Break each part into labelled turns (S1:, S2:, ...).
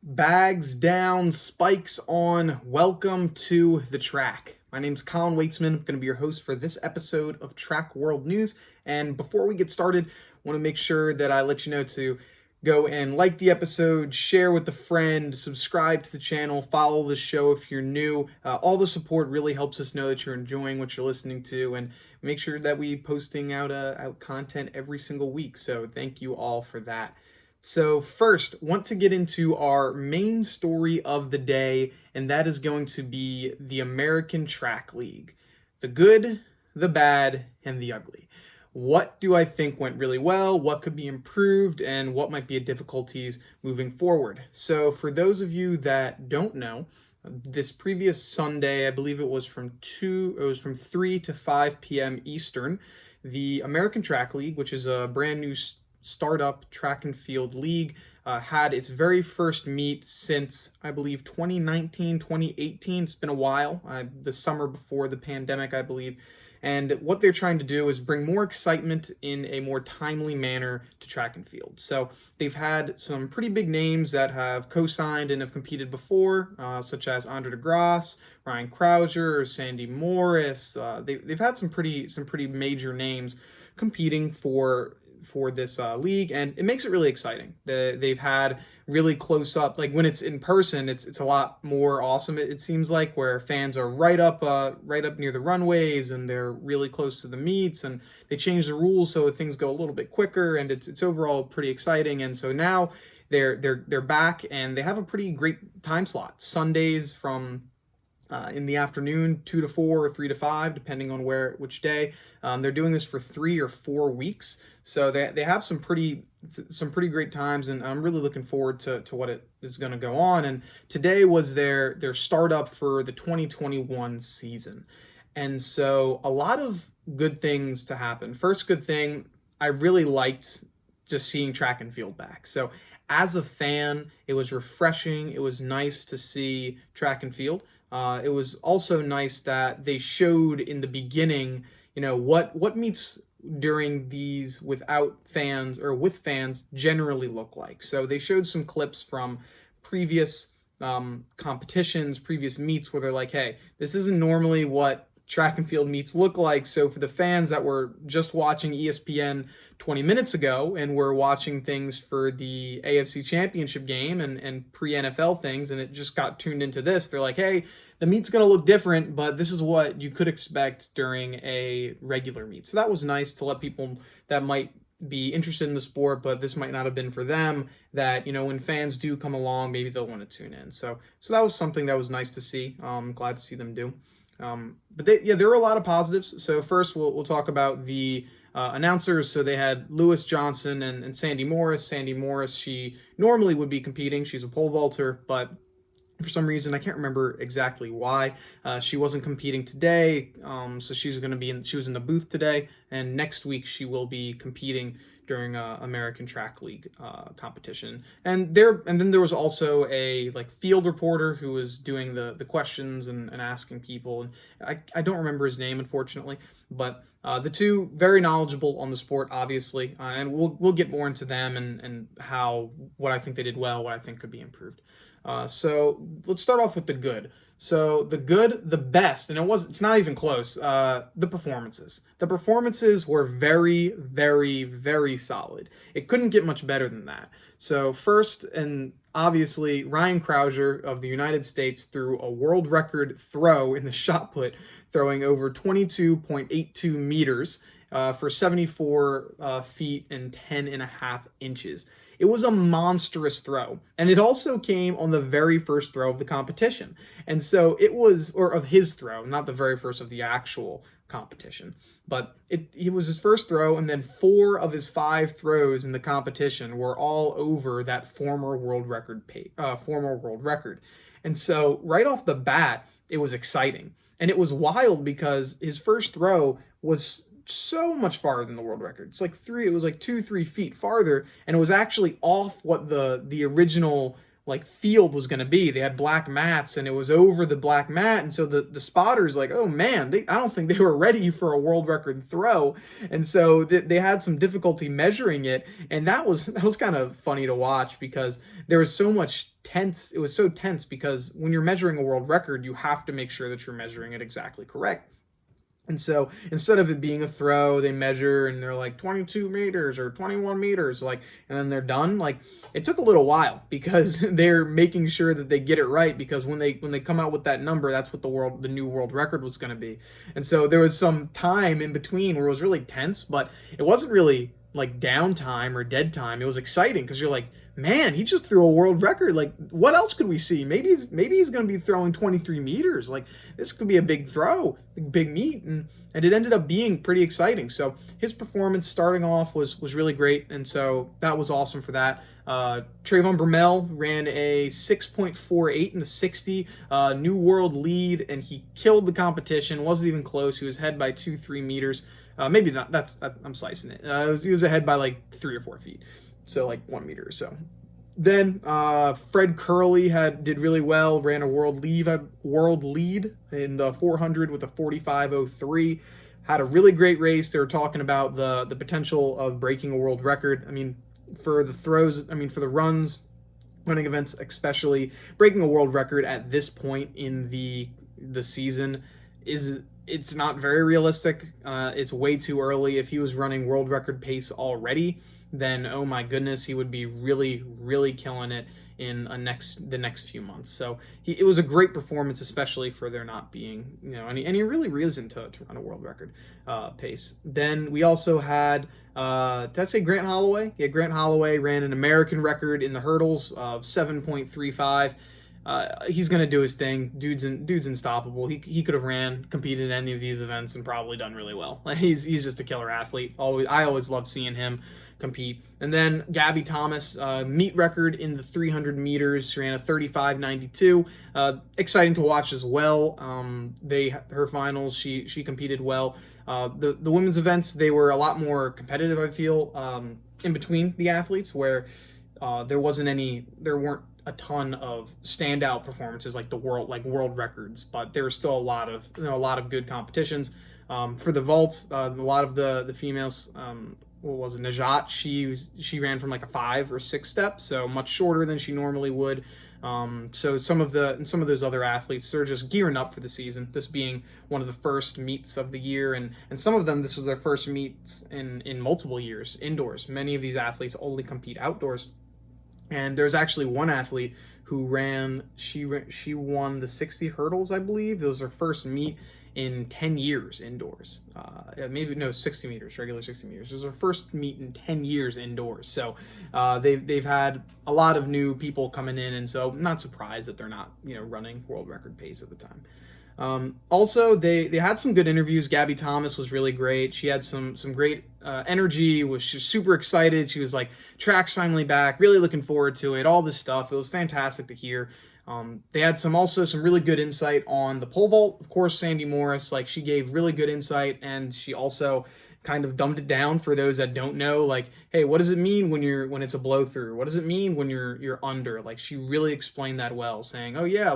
S1: Bags down, spikes on. Welcome to the track. My name's Colin Waitsman. I'm going to be your host for this episode of Track World News. And before we get started, I want to make sure that I let you know to go and like the episode, share with a friend, subscribe to the channel, follow the show if you're new. All the support really helps us know that you're enjoying what you're listening to, and make sure that we posting out content every single week. So thank you all for that. So first, want to get into our main story of the day, and that is going to be the American Track League. The good, the bad, and the ugly. What do I think went really well? What could be improved? And what might be difficulties moving forward? So for those of you that don't know, this previous Sunday, I believe it was from 3 to 5 p.m. Eastern, the American Track League, which is a brand new startup track and field league, had its very first meet since, I believe, 2019, 2018. It's been a while, the summer before the pandemic, I believe. And what they're trying to do is bring more excitement in a more timely manner to track and field. So they've had some pretty big names that have co-signed and have competed before, such as Andre DeGrasse, Ryan Crouser, Sandy Morris. They've had some pretty major names competing for this league, and it makes it really exciting. They've had really close up, like when it's in person, it's a lot more awesome. It seems like, where fans are right up near the runways, and they're really close to the meets, and they change the rules so things go a little bit quicker, and it's overall pretty exciting. And so now they're back, and they have a pretty great time slot. Sundays from in the afternoon, 2 to 4 or 3 to 5, depending on which day. They're doing this for 3 or 4 weeks, so they have some pretty great times, and I'm really looking forward to what it is going to go on. And today was their startup for the 2021 season, and so a lot of good things to happen. First good thing, I really liked just seeing track and field back. So as a fan, it was refreshing. It was nice to see track and field. It was also nice that they showed in the beginning, what meets during these without fans or with fans generally look like. So they showed some clips from previous competitions, previous meets, where they're like, hey, this isn't normally what track and field meets look like. So for the fans that were just watching ESPN 20 minutes ago and were watching things for the AFC Championship game and pre-NFL things, and it just got tuned into this, they're like, hey, the meet's going to look different, but this is what you could expect during a regular meet. So that was nice to let people that might be interested in the sport, but this might not have been for them, that, when fans do come along, maybe they'll want to tune in. So that was something that was nice to see. Glad to see them do. But there were a lot of positives. So first, we'll talk about the announcers. So they had Lewis Johnson and Sandy Morris. Sandy Morris, she normally would be competing. She's a pole vaulter, but for some reason, I can't remember exactly why, she wasn't competing today. So she was in the booth today, and next week she will be competing during American Track League competition. And then there was also a field reporter who was doing the questions and asking people. And I don't remember his name, unfortunately, but the two very knowledgeable on the sport, obviously, and we'll get more into them and what I think they did well, what I think could be improved. So let's start off with the good. So the good, the best, and it's not even close, the performances. The performances were very, very, very solid. It couldn't get much better than that. So first, and obviously, Ryan Crouser of the United States threw a world record throw in the shot put, throwing over 22.82 meters for 74 feet and 10 and a half inches. It was a monstrous throw, and it also came on the very first throw of the competition. And so it was, or of his throw, not the very first of the actual competition, but it was his first throw, and then 4 of his 5 throws in the competition were all over that former world record. And so right off the bat, it was exciting, and it was wild because his first throw was so much farther than the world record. It was like 2-3 feet farther, and it was actually off what the original field was going to be. They had black mats, and it was over the black mat, and so the spotters like, oh man, I don't think they were ready for a world record throw, and so they had some difficulty measuring it, and that was kind of funny to watch because there was so much tense. It was so tense because when you're measuring a world record, you have to make sure that you're measuring it exactly correct. And so instead of it being a throw, they measure and they're like 22 meters or 21 meters, and then they're done. It took a little while because they're making sure that they get it right, because when they come out with that number, that's what the new world record was going to be. And so there was some time in between where it was really tense, but it wasn't really like downtime or dead time. It was exciting because you're like, man, he just threw a world record. Like, what else could we see? Maybe he's going to be throwing 23 meters. Like, this could be a big throw, big meet, and it ended up being pretty exciting. So his performance starting off was really great, and so that was awesome for that. Trayvon Bromell ran a 6.48 in the 60, new world lead, and he killed the competition. Wasn't even close. He was ahead by 2-3 meters. Maybe not. I'm slicing it. He was ahead by like 3 or 4 feet, so like 1 meter or so. Then Fred Curley did really well. Ran a world lead in the 400 with a 45:03. Had a really great race. They were talking about the potential of breaking a world record. I mean, for the throws. I mean, for the runs, running events, especially breaking a world record at this point in the season it's not very realistic. It's way too early. If he was running world record pace already, then oh my goodness, he would be really, really killing it in the next few months. So it was a great performance, especially for there not being any really reason to run a world record pace. Then we also had did I say Grant Holloway? Yeah, Grant Holloway ran an American record in the hurdles of 7.35. He's gonna do his thing. Dude's unstoppable. He could have competed in any of these events and probably done really well. He's just a killer athlete. I always love seeing him compete. And then Gabby Thomas, meet record in the 300 meters. She ran a 35:92. Exciting to watch as well. Her finals, she competed well. The women's events, they were a lot more competitive, I feel, in between the athletes, where there weren't a ton of standout performances like world records, but there were still a lot of good competitions. For the vault, a lot of the females, what was it, Najat, she ran from like a 5 or 6 step, so much shorter than she normally would. So some of those other athletes, they're just gearing up for the season, this being one of the first meets of the year, and some of them, this was their first meets in multiple years indoors. Many of these athletes only compete outdoors. And there's actually one athlete who she won the 60 hurdles, I believe. It was her first meet in 10 years indoors. 60 meters, regular 60 meters. It was her first meet in 10 years indoors. So they've had a lot of new people coming in, and so I'm not surprised that they're not running world record pace at the time. Also, they had some good interviews. Gabby Thomas was really great. She had some great energy. Was super excited. She was like, track's finally back. Really looking forward to it. All this stuff. It was fantastic to hear. They had some really good insight on the pole vault. Of course, Sandy Morris, she gave really good insight, and she also kind of dumbed it down for those that don't know. Like, hey, what does it mean when it's a blow through? What does it mean when you're under? She really explained that well, saying, oh yeah,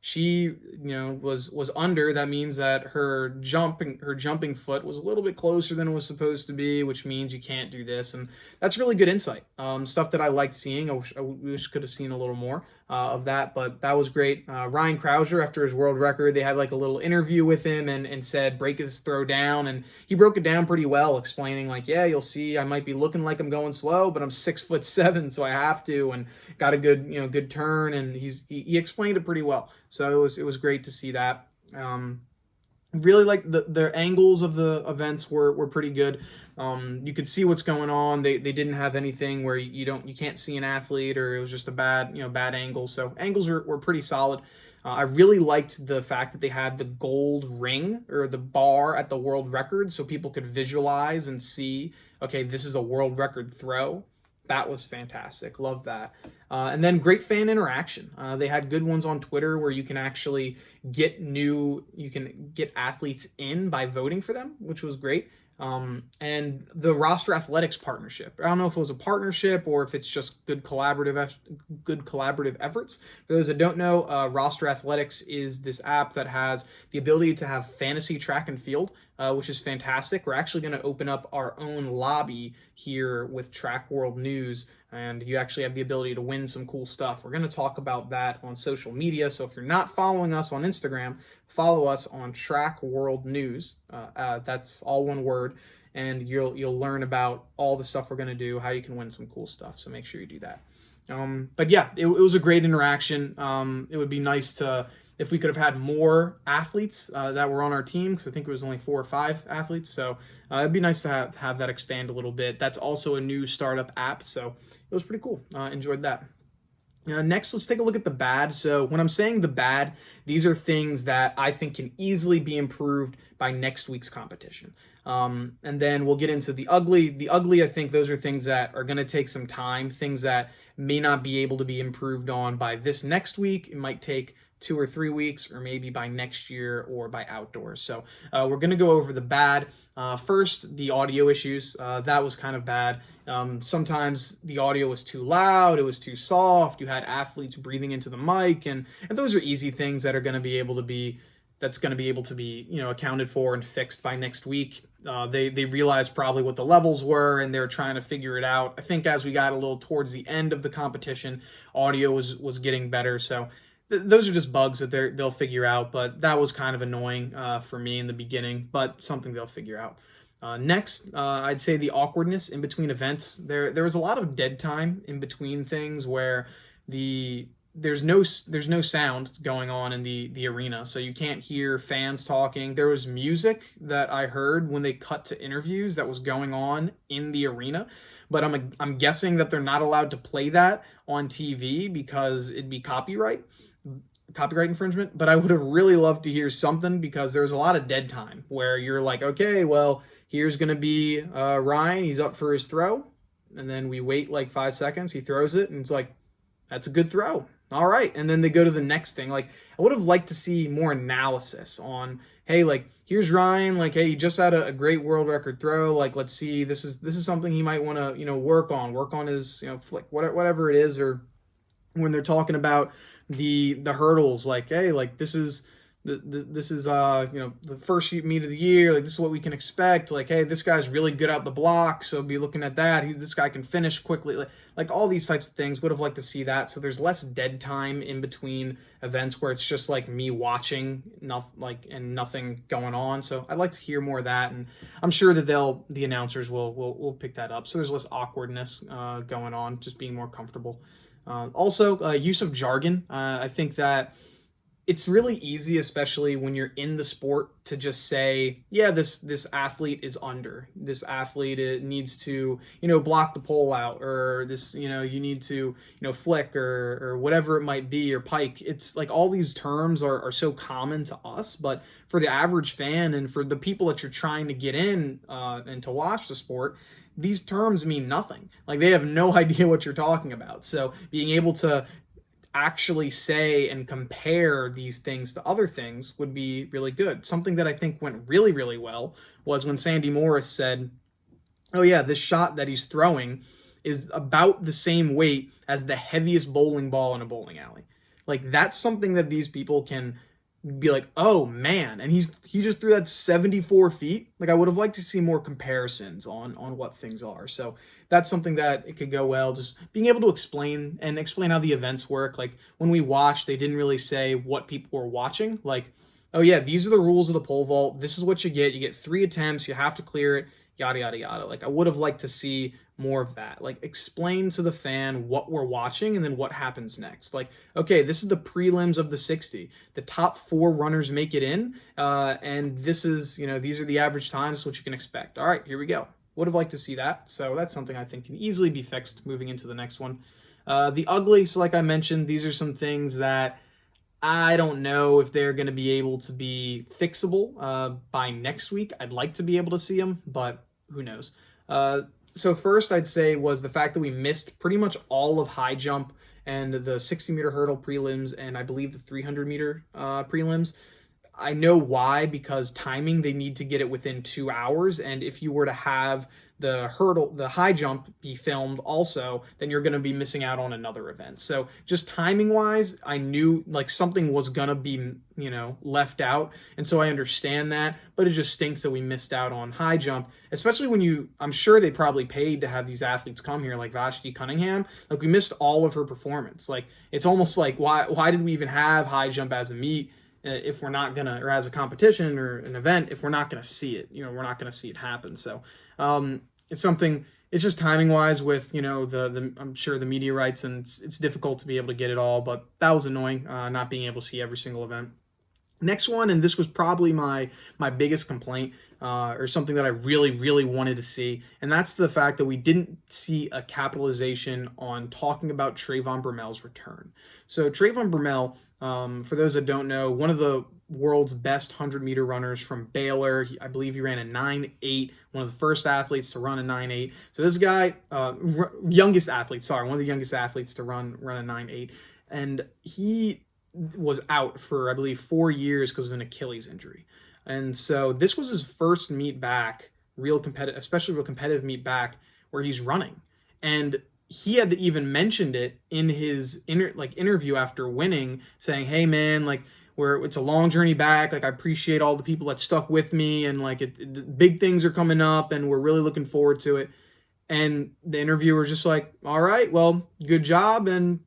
S1: she was under. That means that her jumping foot was a little bit closer than it was supposed to be, which means you can't do this. And that's really good insight, stuff that I liked seeing. I wish could have seen a little more of that, but that was great. Ryan Krauser, after his world record, they had a little interview with him and said break his throw down, and he broke it down pretty well, explaining yeah, you'll see I might be looking like I'm going slow, but I'm 6'7", so I have to, and got a good turn, and he explained it pretty well. So it was great to see that. Really the angles of the events were pretty good. You could see what's going on. They didn't have anything where you can't see an athlete, or it was just a bad angle. So angles were pretty solid. I really liked the fact that they had the gold ring or the bar at the world record, so people could visualize and see, okay, this is a world record throw. That was fantastic. Love that. And then great fan interaction. They had good ones on Twitter where you can actually get athletes in by voting for them, which was great. And the roster athletics partnership. I don't know if it was a partnership or if it's just good collaborative efforts. For those that don't know, roster athletics is this app that has the ability to have fantasy track and field, which is fantastic. We're actually going to open up our own lobby here with Track World News, and you actually have the ability to win some cool stuff. We're going to talk about that on social media. So if you're not following us on Instagram, follow us on Track World News. That's all one word, and you'll learn about all the stuff we're going to do, how you can win some cool stuff. So make sure you do that. But yeah, it was a great interaction. It would be nice if we could have had more athletes that were on our team, because I think it was only 4 or 5 athletes. So it'd be nice to have that expand a little bit. That's also a new startup app, so it was pretty cool. Enjoyed that. Next, let's take a look at the bad. So when I'm saying the bad, these are things that I think can easily be improved by next week's competition. And then we'll get into the ugly. The ugly, I think those are things that are going to take some time, things that may not be able to be improved on by this next week. It might take 2 or 3 weeks, or maybe by next year or by outdoors. So we're going to go over the bad. First, the audio issues. That was kind of bad. Sometimes the audio was too loud, it was too soft, you had athletes breathing into the mic, and those are easy things that are going to be able to be accounted for and fixed by next week. They realized probably what the levels were, and they're trying to figure it out. I think as we got a little towards the end of the competition, audio was getting better. So those are just bugs that they'll figure out, but that was kind of annoying for me in the beginning, but something they'll figure out. Next, I'd say the awkwardness in between events. There was a lot of dead time in between things where there's no sound going on in the arena, so you can't hear fans talking. There was music that I heard when they cut to interviews that was going on in the arena, but I'm guessing that they're not allowed to play that on TV because it'd be copyright infringement. But I would have really loved to hear something, because there was a lot of dead time where you're like, okay, well, here's going to be Ryan, he's up for his throw, and then we wait like 5 seconds, he throws it, and it's like, that's a good throw. All right. And then they go to the next thing. Like, I would have liked to see more analysis on, hey, like, here's Ryan, like, hey, he just had a great world record throw. Like, let's see, this is something he might want to, work on his, flick, whatever it is. Or when they're talking about the hurdles, like, hey, like, this is the first meet of the year, like, this is what we can expect, like, hey, this guy's really good out the block, so be looking at that, this guy can finish quickly, like all these types of things. Would have liked to see that, so there's less dead time in between events where it's just like me watching and nothing going on. So I'd like to hear more of that, and I'm sure that the announcers will pick that up, so there's less awkwardness going on, just being more comfortable. Also, use of jargon. I think that it's really easy, especially when you're in the sport, to just say, yeah, this athlete is under. This athlete, it needs to, block the pole out, or this, you need to, flick, or whatever it might be, or pike. It's like all these terms are so common to us, but for the average fan and for the people that you're trying to get in and to watch the sport, these terms mean nothing. Like, they have no idea what you're talking about. So being able to actually say and compare these things to other things would be really good. Something that I think went really, really well was when Sandy Morris said, oh yeah, this shot that he's throwing is about the same weight as the heaviest bowling ball in a bowling alley. Like, that's something that these people can be like, oh man, and he just threw that 74 feet. Like, I would have liked to see more comparisons on what things are. So that's something that it could go well, just being able to explain how the events work. Like, when we watched, they didn't really say what people were watching. Like, oh yeah, these are the rules of the pole vault, this is what you get 3 attempts, you have to clear it, yada yada yada. Like, I would have liked to see more of that. Like, explain to the fan what we're watching and then what happens next. Like, okay, this is the prelims of the 60. The top 4 runners make it in, and this is, these are the average times, what you can expect. All right, here we go. Would have liked to see that. So that's something I think can easily be fixed moving into the next one. The ugly, so like I mentioned, these are some things that I don't know if they're going to be able to be fixable by next week. I'd like to be able to see them, but who knows. So first, I'd say, was the fact that we missed pretty much all of high jump and the 60-meter hurdle prelims, and I believe the 300-meter prelims. I know why, because timing, they need to get it within 2 hours. And if you were to have the high jump be filmed also, then you're going to be missing out on another event. So just timing wise, I knew like something was going to be, left out. And so I understand that, but it just stinks that we missed out on high jump, especially when I'm sure they probably paid to have these athletes come here, like Vashti Cunningham. Like, we missed all of her performance. Like, it's almost like, why did we even have high jump as a meet if we're not gonna, or as a competition or an event, if we're not gonna see it? We're not gonna see it happen. So it's something. It's just timing wise with the I'm sure the media rights, and it's difficult to be able to get it all. But that was annoying, not being able to see every single event. Next one, and this was probably my biggest complaint, or something that I really, really wanted to see, and that's the fact that we didn't see a capitalization on talking about Trayvon Brumel's return. So Trayvon Brumel, for those that don't know, one of the world's best 100-meter runners from Baylor. I believe he ran a 9.8, one of the first athletes to run a 9.8. So this guy, one of the youngest athletes to run a 9.8, and he was out for, I believe, 4 years because of an Achilles injury. And so this was his first meet back, real competitive meet back, where he's running. And he had even mentioned it in his interview after winning, saying, "Hey man, like, it's a long journey back. Like, I appreciate all the people that stuck with me, and like big things are coming up, and we're really looking forward to it." And the interviewer was just like, "All right, well, good job, and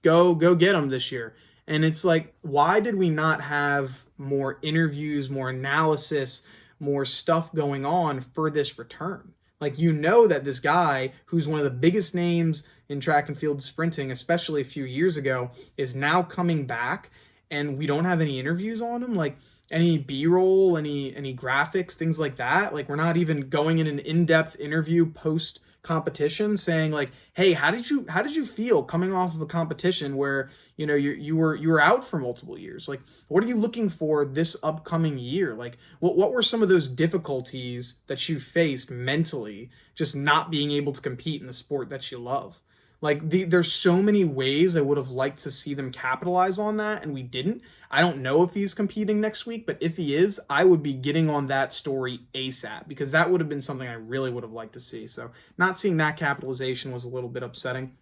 S1: go get them this year." And it's like, why did we not have more interviews, more analysis, more stuff going on for this return? Like, that this guy, who's one of the biggest names in track and field sprinting, especially a few years ago, is now coming back, and we don't have any interviews on him, like any B-roll, any graphics, things like that. Like, we're not even going in an in-depth interview post competition saying like, "Hey, how did you feel coming off of a competition where you were out for multiple years? Like, what are you looking for this upcoming year? Like, what were some of those difficulties that you faced mentally, just not being able to compete in the sport that you love?" Like, there's so many ways I would have liked to see them capitalize on that, and we didn't. I don't know if he's competing next week, but if he is, I would be getting on that story ASAP, because that would have been something I really would have liked to see. So not seeing that capitalization was a little bit upsetting.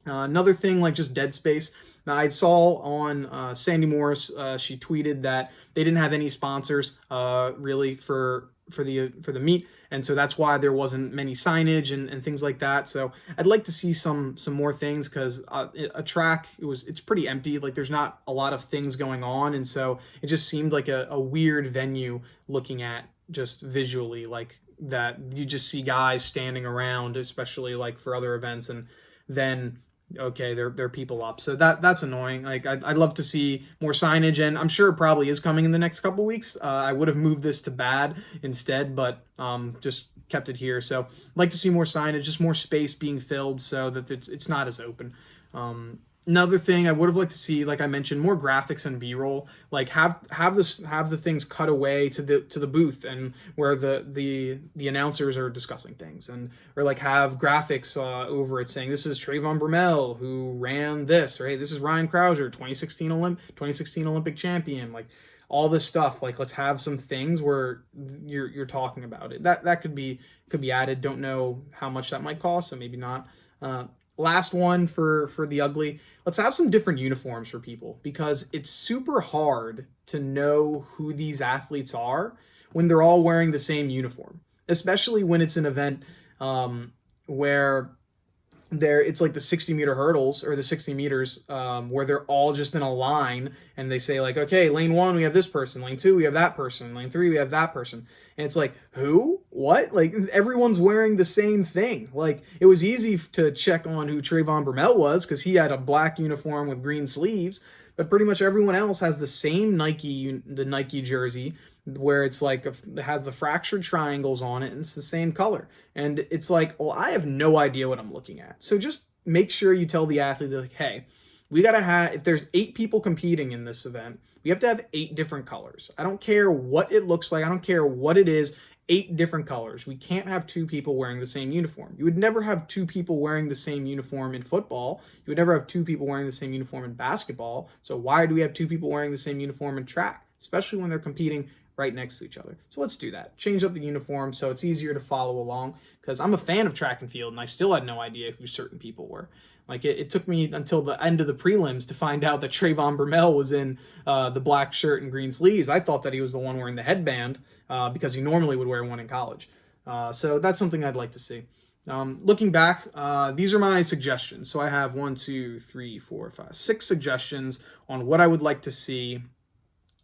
S1: Another thing, like just dead space. Now, I saw on Sandy Morris, she tweeted that they didn't have any sponsors really for the meet, and so that's why there wasn't many signage and things like that. So I'd like to see some more things, because a track, it's pretty empty. Like, there's not a lot of things going on, and so it just seemed like a weird venue looking at just visually, like that you just see guys standing around, especially like for other events, and then okay, there are people up. So that's annoying. Like, I'd love to see more signage, and I'm sure it probably is coming in the next couple weeks. I would have moved this to bad instead, but just kept it here. So I'd like to see more signage, just more space being filled so that it's not as open. Another thing I would have liked to see, like I mentioned, more graphics and B-roll. Like, have the things cut away to the booth, and where the announcers are discussing things, or like have graphics over it saying, "This is Trayvon Brumel who ran this," or "Hey, this is Ryan Crouser, 2016 Olympic champion." Like, all this stuff. Like, let's have some things where you're talking about it. That could be added. Don't know how much that might cost, so maybe not. Last one for the ugly. Let's have some different uniforms for people, because it's super hard to know who these athletes are when they're all wearing the same uniform, especially when it's an event where it's like the 60-meter hurdles, or the 60 meters, where they're all just in a line, and they say like, "Okay, lane 1 we have this person, lane 2 we have that person, lane 3 we have that person," and it's like, who, what? Like, everyone's wearing the same thing. Like, it was easy to check on who Trayvon Brumel was, because he had a black uniform with green sleeves, but pretty much everyone else has the same Nike jersey, where it's like it has the fractured triangles on it, and it's the same color. And it's like, well, I have no idea what I'm looking at. So just make sure you tell the athletes, like, "Hey, we gotta have, if there's 8 people competing in this event, we have to have 8 different colors. I don't care what it looks like. I don't care what it is. 8 different colors. We can't have 2 people wearing the same uniform. You would never have 2 people wearing the same uniform in football. You would never have 2 people wearing the same uniform in basketball. So why do we have 2 people wearing the same uniform in track? especially when they're competing right next to each other. So let's do that. Change up the uniform so it's easier to follow along, because I'm a fan of track and field and I still had no idea who certain people were. Like it took me until the end of the prelims to find out that Trayvon Bromell was in the black shirt and green sleeves. I thought that he was the one wearing the headband because he normally would wear one in college. So that's something I'd like to see. Looking back, these are my suggestions. So I have 6 suggestions on what I would like to see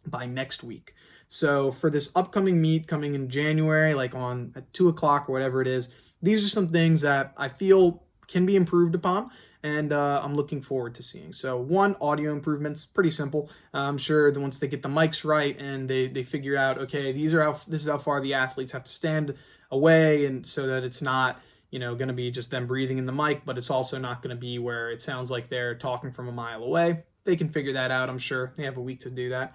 S1: by next week. So for this upcoming meet coming in January, like on at 2 o'clock or whatever it is, these are some things that I feel can be improved upon, and I'm looking forward to seeing. So one, audio improvements, pretty simple. I'm sure that once they get the mics right and they figure out, okay, this is how far the athletes have to stand away, and so that it's not, going to be just them breathing in the mic, but it's also not going to be where it sounds like they're talking from a mile away. They can figure that out, I'm sure. They have a week to do that.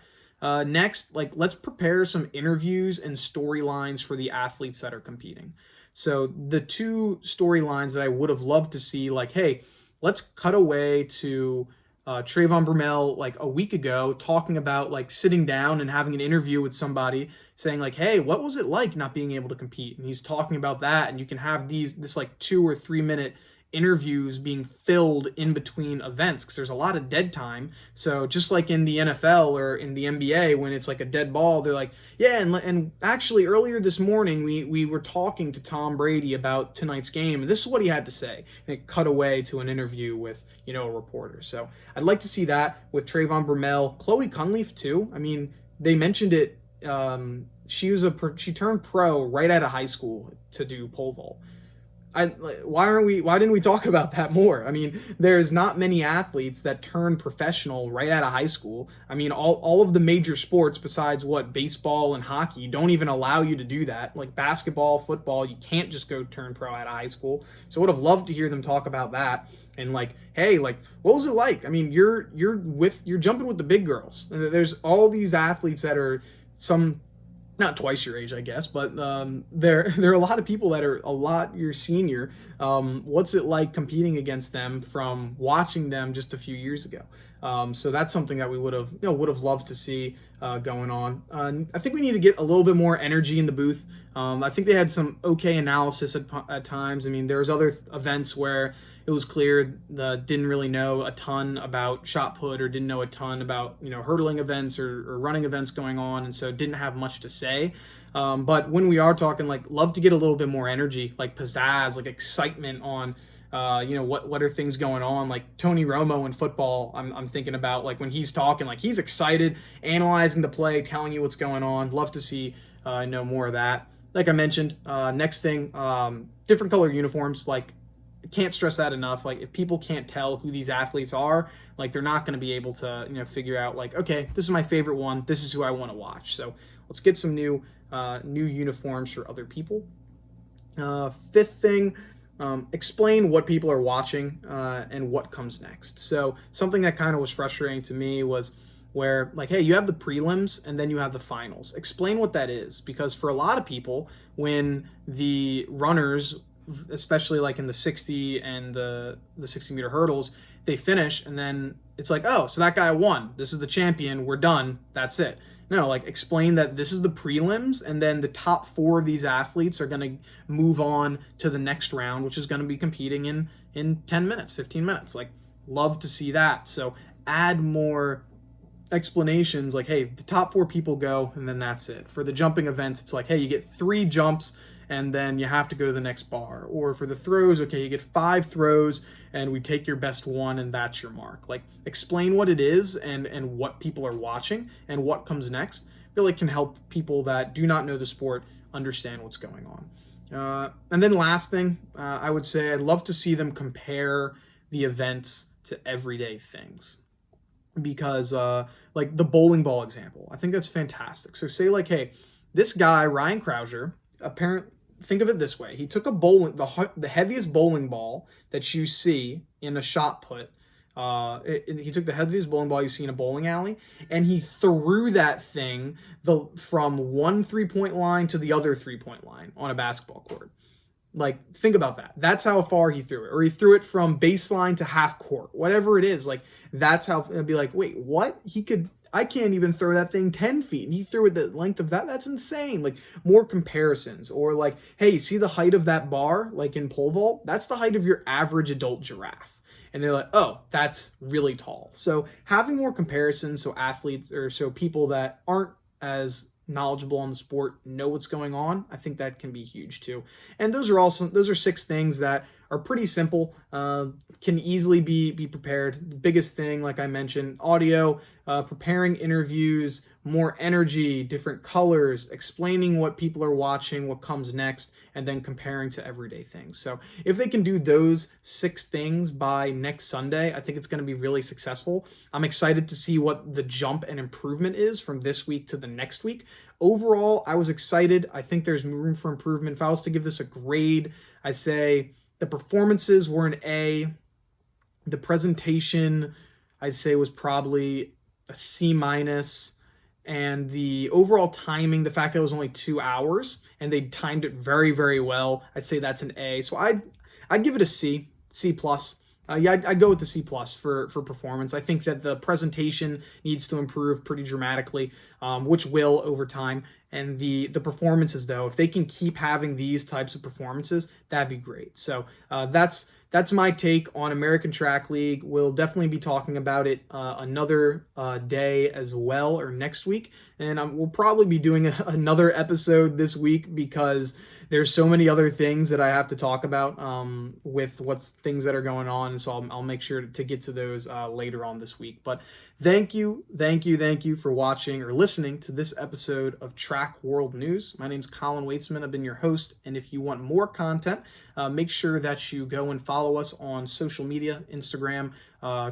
S1: Next, let's prepare some interviews and storylines for the athletes that are competing. So the 2 storylines that I would have loved to see, hey, let's cut away to Trayvon Bromell a week ago talking about sitting down and having an interview with somebody saying hey, what was it like not being able to compete? And he's talking about that, and you can have this 2 or 3 minute interviews being filled in between events, because there's a lot of dead time. So just like in the NFL or in the NBA, when it's a dead ball, they're yeah, and actually earlier this morning we were talking to Tom Brady about tonight's game, and this is what he had to say, and it cut away to an interview with a reporter. So I'd like to see that with Trayvon Bromell. Chloe Cunliffe too. I mean, they mentioned it. She turned pro right out of high school to do pole vault. Why didn't we talk about that more? I mean, there's not many athletes that turn professional right out of high school. I mean, all of the major sports besides baseball and hockey don't even allow you to do that. Like basketball, football, you can't just go turn pro out of high school. So I would have loved to hear them talk about that. And hey, what was it like? I mean, you're jumping with the big girls. There's all these athletes that are not twice your age, I guess, but there are a lot of people that are a lot your senior. What's it like competing against them from watching them just a few years ago? So that's something that we would have loved to see going on. I think we need to get a little bit more energy in the booth. I think they had some okay analysis at times. I mean, there was other events where it was clear didn't really know a ton about shot put, or didn't know a ton about hurdling events or running events going on, and so didn't have much to say. But when we are talking, love to get a little bit more energy, pizzazz, excitement on what are things going on, like Tony Romo in football. I'm thinking about when he's talking, he's excited, analyzing the play, telling you what's going on. Love to see more of that. Like I mentioned, next thing, different color uniforms. Can't stress that enough. If people can't tell who these athletes are, they're not going to be able to figure out okay, this is my favorite one, this is who I want to watch. So let's get some new uniforms for other people. Fifth thing, explain what people are watching and what comes next. So something that kind of was frustrating to me was where hey, you have the prelims and then you have the finals. Explain what that is, because for a lot of people, when the runners, especially in the 60 and the 60 meter hurdles, they finish and then it's oh, so that guy won, this is the champion, we're done, that's it. No, explain that this is the prelims, and then the top 4 of these athletes are going to move on to the next round, which is going to be competing in 10 minutes, 15 minutes. Love to see that. So add more explanations, hey, the top 4 people go and then that's it. For the jumping events, it's hey, you get 3 jumps and then you have to go to the next bar. Or for the throws, okay, you get 5 throws and we take your best one and that's your mark. Explain what it is and what people are watching and what comes next. I feel can help people that do not know the sport understand what's going on. And then last thing, I would say I'd love to see them compare the events to everyday things. Because the bowling ball example, I think that's fantastic. So say hey, this guy, Ryan Crouser, think of it this way. He took the heaviest bowling ball that you see in a shot put. He took the heaviest bowling ball you see in a bowling alley, and he threw that thing from one 3-point line to the other 3-point line on a basketball court. Think about that. That's how far he threw it. Or he threw it from baseline to half court. Whatever it is, that's how it'd be wait, what? He could I can't even throw that thing 10 feet. And he threw it the length of that. That's insane. Like, more comparisons. Or like, hey, see the height of that bar, like in pole vault? That's the height of your average adult giraffe. And they're like, oh, that's really tall. So having more comparisons so athletes or so people that aren't as knowledgeable on the sport know what's going on, I think that can be huge too. And those are 6 things that are pretty simple, can easily be prepared. The biggest thing, like I mentioned, audio, preparing interviews, more energy, different colors, explaining what people are watching, what comes next, and then comparing to everyday things. So if they can do those 6 things by next Sunday, I think it's going to be really successful. I'm excited to see what the jump and improvement is from this week to the next week. Overall, I was excited. I think there's room for improvement. If I was to give this a grade, I'd say the performances were an A. The presentation, I'd say, was probably a C minus. And the overall timing, the fact that it was only 2 hours and they timed it very, very well, I'd say that's an A. So I'd give it a C, C plus. I'd go with the C plus for performance. I think that the presentation needs to improve pretty dramatically, which will over time. And the performances, though, if they can keep having these types of performances, that'd be great. So that's my take on American Track League. We'll definitely be talking about it another day as well, or next week. And we'll probably be doing another episode this week because there's so many other things that I have to talk about with things that are going on. And so I'll make sure to get to those later on this week. But thank you for watching or listening to this episode of Track World News. My name's Colin Waitsman. I've been your host. And if you want more content, make sure that you go and follow us on social media, Instagram,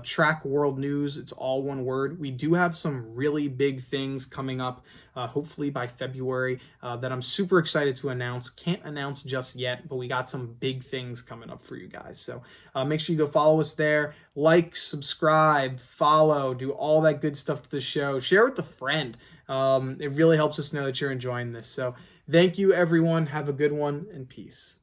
S1: Track World News. It's all one word. We do have some really big things coming up, hopefully by February, that I'm super excited to announce. Can't announce just yet, but we got some big things coming up for you guys. So make sure you go follow us there. Like, subscribe, follow, do all that good stuff to the show. Share with a friend. It really helps us know that you're enjoying this. So thank you, everyone. Have a good one, and peace.